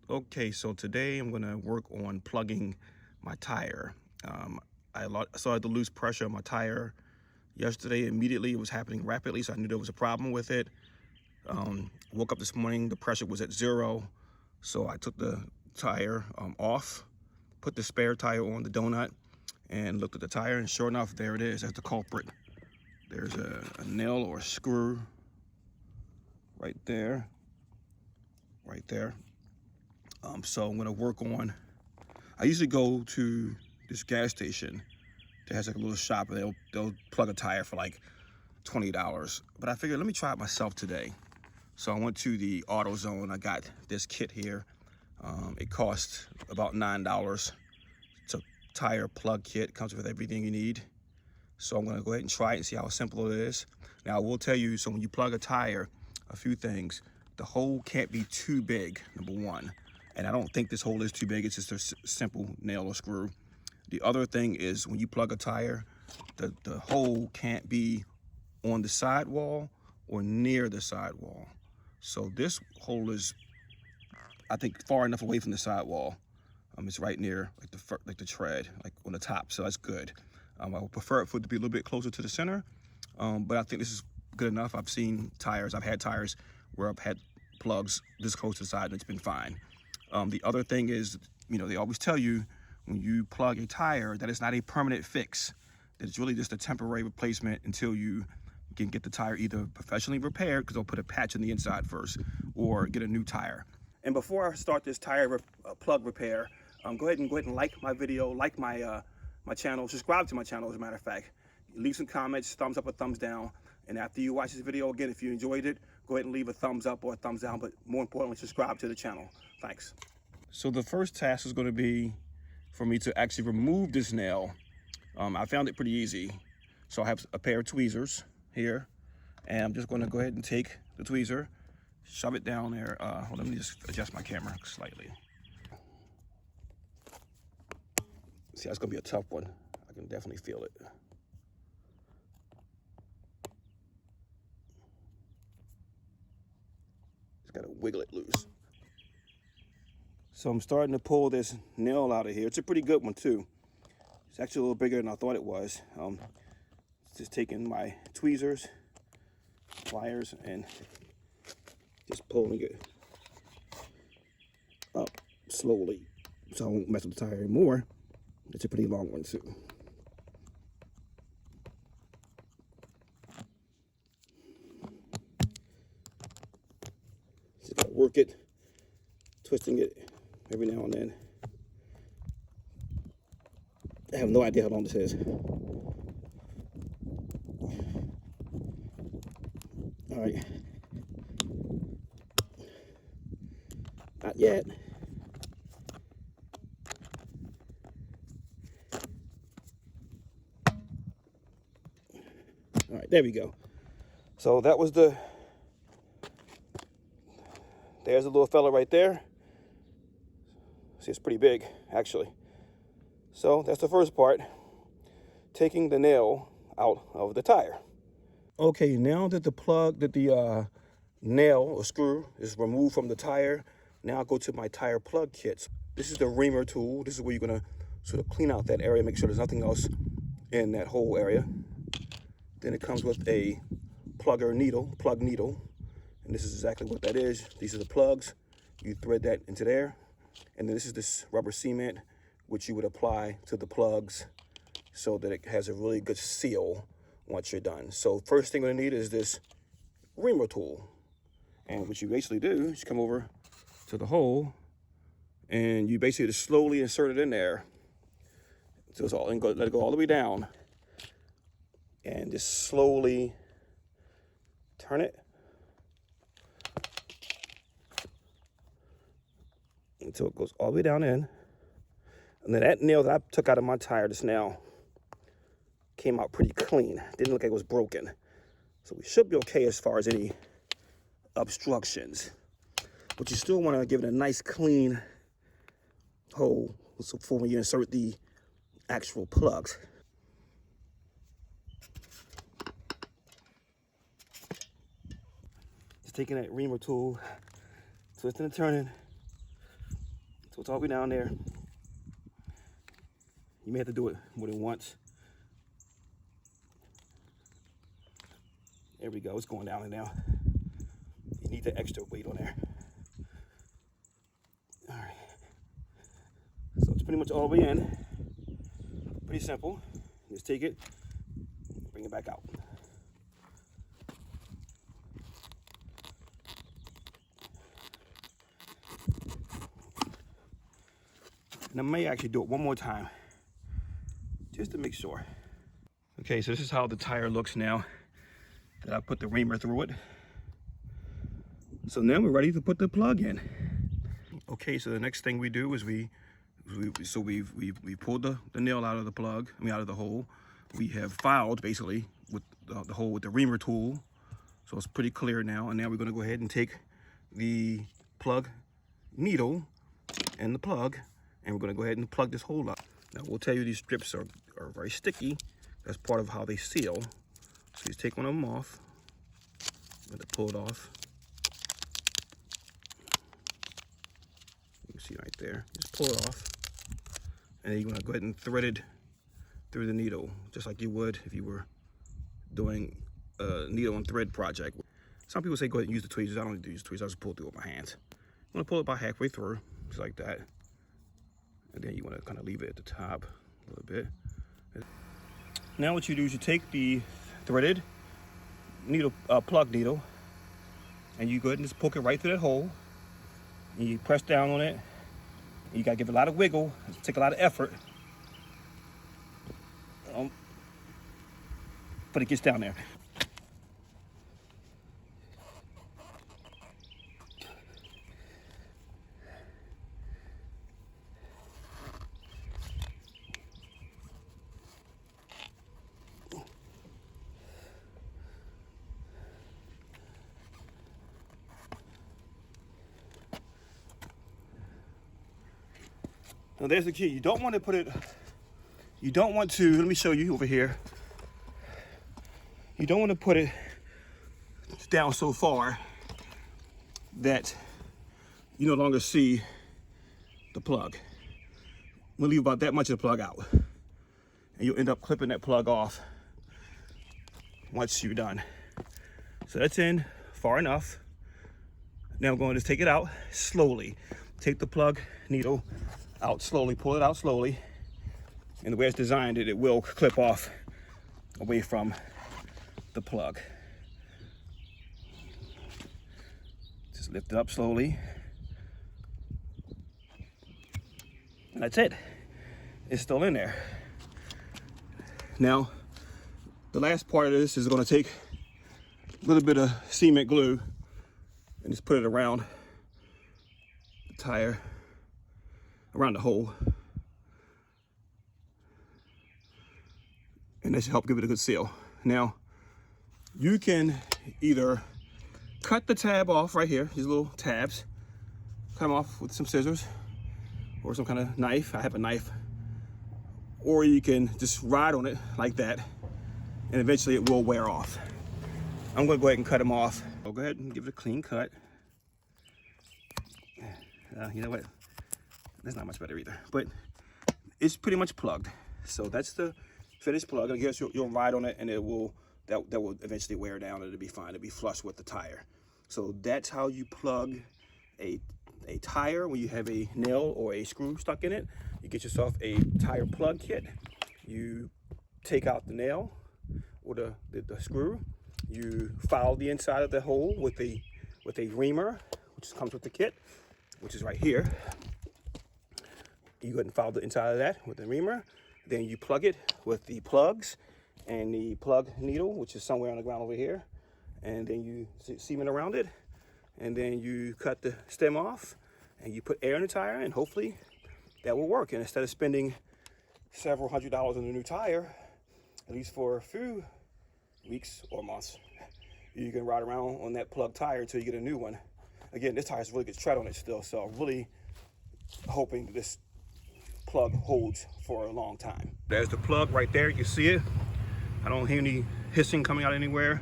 Okay, so today I'm gonna work on plugging my tire. I started to lose pressure on my tire yesterday. Immediately, it was happening rapidly, so I knew there was a problem with it. Woke up this morning, the pressure was at 0, so I took the tire off, put the spare tire on the donut, and looked at the tire, and sure enough, there it is. That's the culprit. There's a nail or a screw right there, right there. So I'm gonna work on. I usually go to this gas station that has like a little shop, and they'll plug a tire for like $20. But I figured let me try it myself today. So I went to the AutoZone. I got this kit here. It costs about $9. It's a tire plug kit. Comes with everything you need. So I'm gonna go ahead and try it and see how simple it is. Now I will tell you, so when you plug a tire, a few things. The hole can't be too big, number one. And I don't think this hole is too big. It's just a simple nail or screw. The other thing is when you plug a tire, the hole can't be on the sidewall or near the sidewall. So this hole is, I think, far enough away from the sidewall. It's right near like the tread, like on the top, so that's good. I would prefer it for it to be a little bit closer to the center, but I think this is good enough. I've seen tires, I've had tires where I've had plugs this close to the side and it's been fine. The other thing is, they always tell you when you plug a tire that it's not a permanent fix, that it's really just a temporary replacement until you can get the tire either professionally repaired, because they'll put a patch on the inside first, or get a new tire. And before I start this tire plug repair, go ahead and like my video, like my channel, subscribe to my channel as a matter of fact. Leave some comments, thumbs up or thumbs down. And after you watch this video, again, if you enjoyed it, go ahead and leave a thumbs up or a thumbs down, but more importantly, subscribe to the channel. Thanks. So the first task is going to be for me to actually remove this nail. I found it pretty easy. So I have a pair of tweezers here, and I'm just going to go ahead and take the tweezer, shove it down there. Let me just adjust my camera slightly. See, that's going to be a tough one. I can definitely feel it. Just got to wiggle it loose. So I'm starting to pull this nail out of here. It's a pretty good one too. It's actually a little bigger than I thought it was. Just taking my tweezers, pliers, and just pulling it up slowly so I won't mess with the tire anymore. It's a pretty long one too. Just gotta work it, twisting it every now and then. I have no idea how long this is. All right. Not yet. All right, there we go. So that was there's a little fella right there. See, it's pretty big, actually. So that's the first part, taking the nail out of the tire. Okay, now that the nail or screw is removed from the tire, now I'll go to my tire plug kits. This is the reamer tool. This is where you're gonna sort of clean out that area, make sure there's nothing else in that whole area. Then it comes with a plug needle, and this is exactly what that is. These are the plugs. You thread that into there, and then this is this rubber cement, which you would apply to the plugs so that it has a really good seal once you're done. So first thing we're gonna need is this reamer tool. And what you basically do is come over to the hole, and you basically just slowly insert it in there. So it's all, and let it go all the way down. And just slowly turn it until it goes all the way down in. And then that nail that I took out of my tire just now came out pretty clean. Didn't look like it was broken. So we should be okay as far as any obstructions. But you still want to give it a nice clean hole for when you insert the actual plugs. Just taking that reamer tool, twisting and turning, So it's all the way down there. You may have to do it more than once. There we go, it's going down and down. You need the extra weight on there. All right. So it's pretty much all the way in. Pretty simple. Just take it, bring it back out. And I may actually do it one more time, just to make sure. Okay, so this is how the tire looks now that I put the reamer through it. So now we're ready to put the plug in. Okay, so the next thing we do is we pulled the nail out of the plug, out of the hole. We have filed basically with the hole with the reamer tool. So it's pretty clear now. And now we're gonna go ahead and take the plug needle and the plug, and we're gonna go ahead and plug this hole up. Now we'll tell you these strips are very sticky. That's part of how they seal. So you take one of them off, I'm gonna pull it off. You can see right there, just pull it off. And then you're gonna go ahead and thread it through the needle, just like you would if you were doing a needle and thread project. Some people say go ahead and use the tweezers. I don't use tweezers, I just pull it through with my hands. I'm gonna pull it about halfway through, just like that. And then you wanna kind of leave it at the top a little bit. Now what you do is you take the threaded needle, plug needle, and you go ahead and just poke it right through that hole. And you press down on it. You gotta give it a lot of wiggle. It'll take a lot of effort. But it gets down there. Now there's the key. You don't want to put it, let me show you over here. You don't want to put it down so far that you no longer see the plug. We'll leave about that much of the plug out. And you'll end up clipping that plug off once you're done. So that's in far enough. Now I'm going to just take it out slowly. Take the plug needle out slowly, pull it out slowly. And the way it's designed, it will clip off away from the plug. Just lift it up slowly. And that's it. It's still in there. Now, the last part of this is going to take a little bit of cement glue and just put it around the tire, around the hole. And that should help give it a good seal. Now, you can either cut the tab off right here, these little tabs, cut them off with some scissors or some kind of knife. I have a knife. Or you can just ride on it like that, and eventually it will wear off. I'm gonna go ahead and cut them off. I'll go ahead and give it a clean cut. You know what? That's not much better either, but it's pretty much plugged. So that's the finished plug. I guess you'll ride on it and it will, that will eventually wear down and it'll be fine. It'll be flush with the tire. So that's how you plug a tire when you have a nail or a screw stuck in it. You get yourself a tire plug kit. You take out the nail or the screw. You file the inside of the hole with a reamer, which comes with the kit, which is right here. You go ahead and file the inside of that with the reamer. Then you plug it with the plugs and the plug needle, which is somewhere on the ground over here. And then you cement around it. And then you cut the stem off and you put air in the tire, and hopefully that will work. And instead of spending several $100s on a new tire, at least for a few weeks or months, you can ride around on that plug tire until you get a new one. Again, this tire has really good tread on it still, so I'm really hoping that this plug holds for a long time. There's the plug right there, you can see it. I don't hear any hissing coming out anywhere.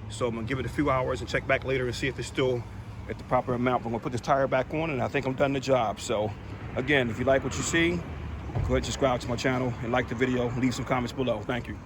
So I'm gonna give it a few hours and check back later and see if it's still at the proper amount. But I'm gonna put this tire back on and I think I'm done the job. So Again, if you like what you see, go ahead and subscribe to my channel and like the video. Leave some comments below. Thank you.